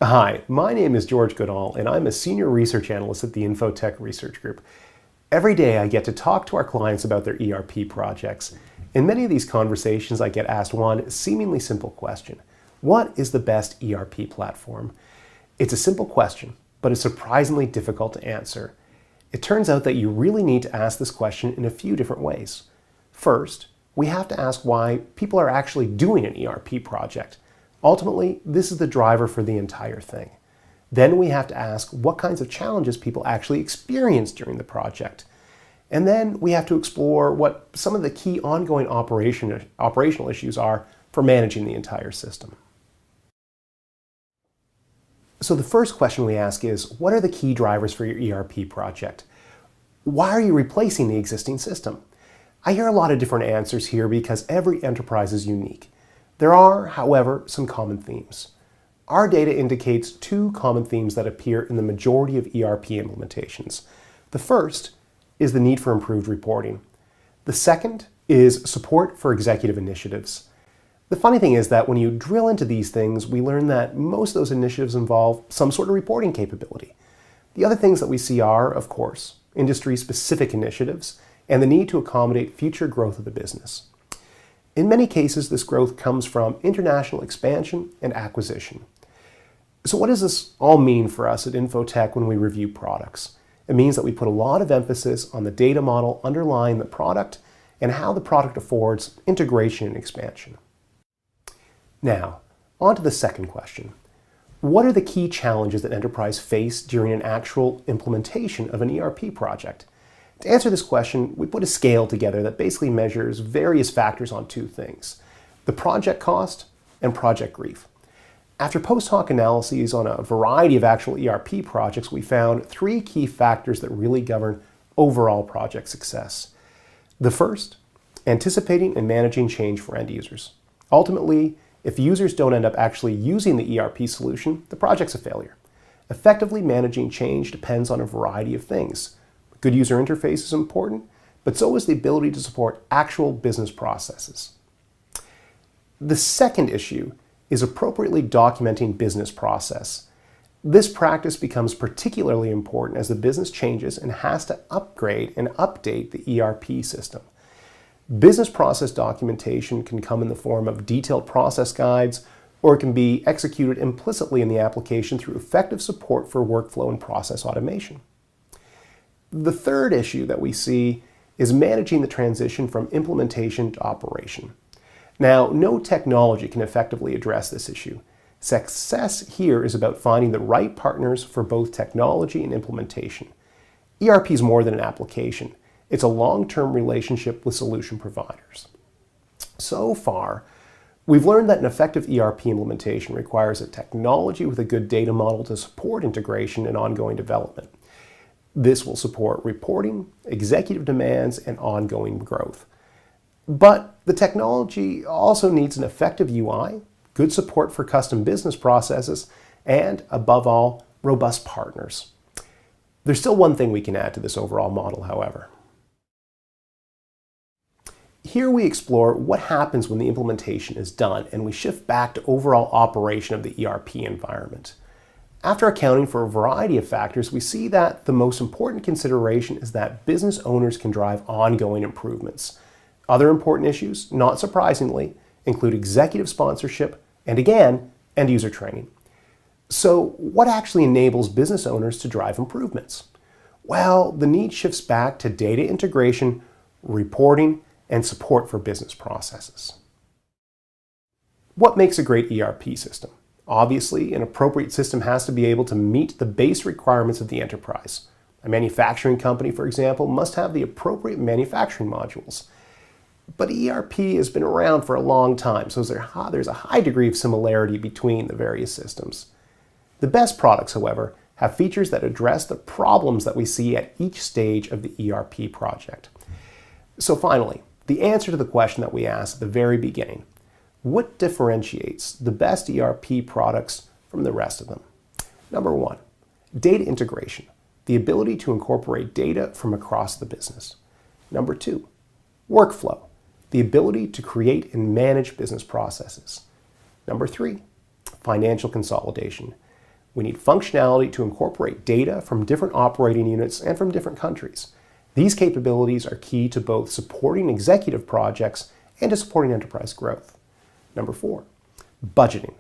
Hi, my name is George Goodall, and I'm a senior research analyst at the Infotech research group. Every day I get to talk to our clients about their ERP projects. In many of these conversations, I get asked one seemingly simple question. What is the best ERP platform? It's a simple question, but it's surprisingly difficult to answer. It turns out that you really need to ask this question in a few different ways. First, we have to ask why people are actually doing an ERP project. Ultimately, this is the driver for the entire thing. Then we have to ask what kinds of challenges people actually experience during the project. And then we have to explore what some of the key ongoing operational issues are for managing the entire system. So the first question we ask is, what are the key drivers for your ERP project? Why are you replacing the existing system? I hear a lot of different answers here because every enterprise is unique. There are, however, some common themes. Our data indicates two common themes that appear in the majority of ERP implementations. The first is the need for improved reporting. The second is support for executive initiatives. The funny thing is that when you drill into these things, we learn that most of those initiatives involve some sort of reporting capability. The other things that we see are, of course, industry-specific initiatives and the need to accommodate future growth of the business. In many cases, this growth comes from international expansion and acquisition. So what does this all mean for us at Infotech when we review products? It means that we put a lot of emphasis on the data model underlying the product and how the product affords integration and expansion. Now, on to the second question. What are the key challenges that enterprises face during an actual implementation of an ERP project? To answer this question, we put a scale together that basically measures various factors on two things: the project cost and project grief. After post hoc analyses on a variety of actual ERP projects, we found three key factors that really govern overall project success. The first, anticipating and managing change for end users. Ultimately, if users don't end up actually using the ERP solution, the project's a failure. Effectively managing change depends on a variety of things. Good user interface is important, but so is the ability to support actual business processes. The second issue is appropriately documenting business process. This practice becomes particularly important as the business changes and has to upgrade and update the ERP system. Business process documentation can come in the form of detailed process guides, or it can be executed implicitly in the application through effective support for workflow and process automation. The third issue that we see is managing the transition from implementation to operation. Now, no technology can effectively address this issue. Success here is about finding the right partners for both technology and implementation. ERP is more than an application. It's a long-term relationship with solution providers. So far, we've learned that an effective ERP implementation requires a technology with a good data model to support integration and ongoing development. This will support reporting, executive demands, and ongoing growth. But the technology also needs an effective UI, good support for custom business processes, and, above all, robust partners. There's still one thing we can add to this overall model, however. Here we explore what happens when the implementation is done and we shift back to overall operation of the ERP environment. After accounting for a variety of factors, we see that the most important consideration is that business owners can drive ongoing improvements. Other important issues, not surprisingly, include executive sponsorship and, again, end-user training. So what actually enables business owners to drive improvements? Well, the need shifts back to data integration, reporting, and support for business processes. What makes a great ERP system? Obviously, an appropriate system has to be able to meet the base requirements of the enterprise. A manufacturing company, for example, must have the appropriate manufacturing modules. But ERP has been around for a long time, so there's a high degree of similarity between the various systems. The best products, however, have features that address the problems that we see at each stage of the ERP project. So finally, the answer to the question that we asked at the very beginning: what differentiates the best ERP products from the rest of them? Number one, data integration, the ability to incorporate data from across the business. Number two, workflow, the ability to create and manage business processes. Number three, financial consolidation, We need functionality to incorporate data from different operating units and from different countries. These capabilities are key to both supporting executive projects and to supporting enterprise growth. Number 4, budgeting.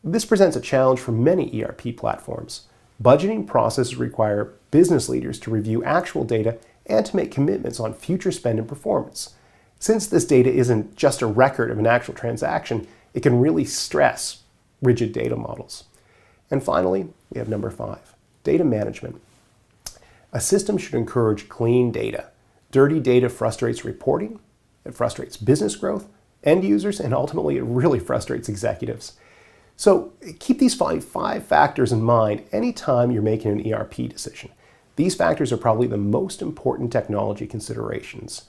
This presents a challenge for many ERP platforms. Budgeting processes require business leaders to review actual data and to make commitments on future spend and performance. Since this data isn't just a record of an actual transaction, it can really stress rigid data models. And finally, we have number 5, data management. A system should encourage clean data. Dirty data frustrates reporting, it frustrates business growth, end users, and ultimately it really frustrates executives. So keep these five factors in mind anytime you're making an ERP decision. These factors are probably the most important technology considerations.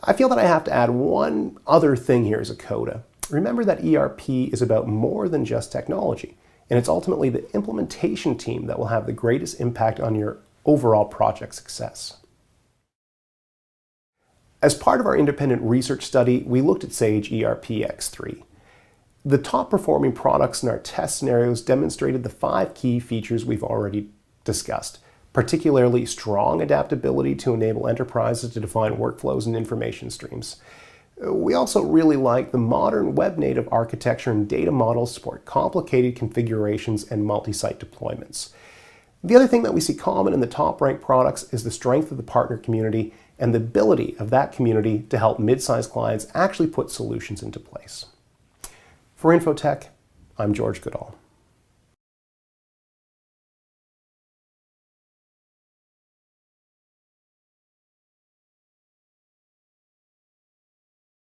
I feel that I have to add one other thing here as a coda. Remember that ERP is about more than just technology, and it's ultimately the implementation team that will have the greatest impact on your overall project success. As part of our independent research study, we looked at Sage ERP X3. The top performing products in our test scenarios demonstrated the 5 key features we've already discussed, particularly strong adaptability to enable enterprises to define workflows and information streams. We also really like the modern web-native architecture and data models support complicated configurations and multi-site deployments. The other thing that we see common in the top-ranked products is the strength of the partner community and the ability of that community to help mid-sized clients actually put solutions into place. For Infotech, I'm George Goodall.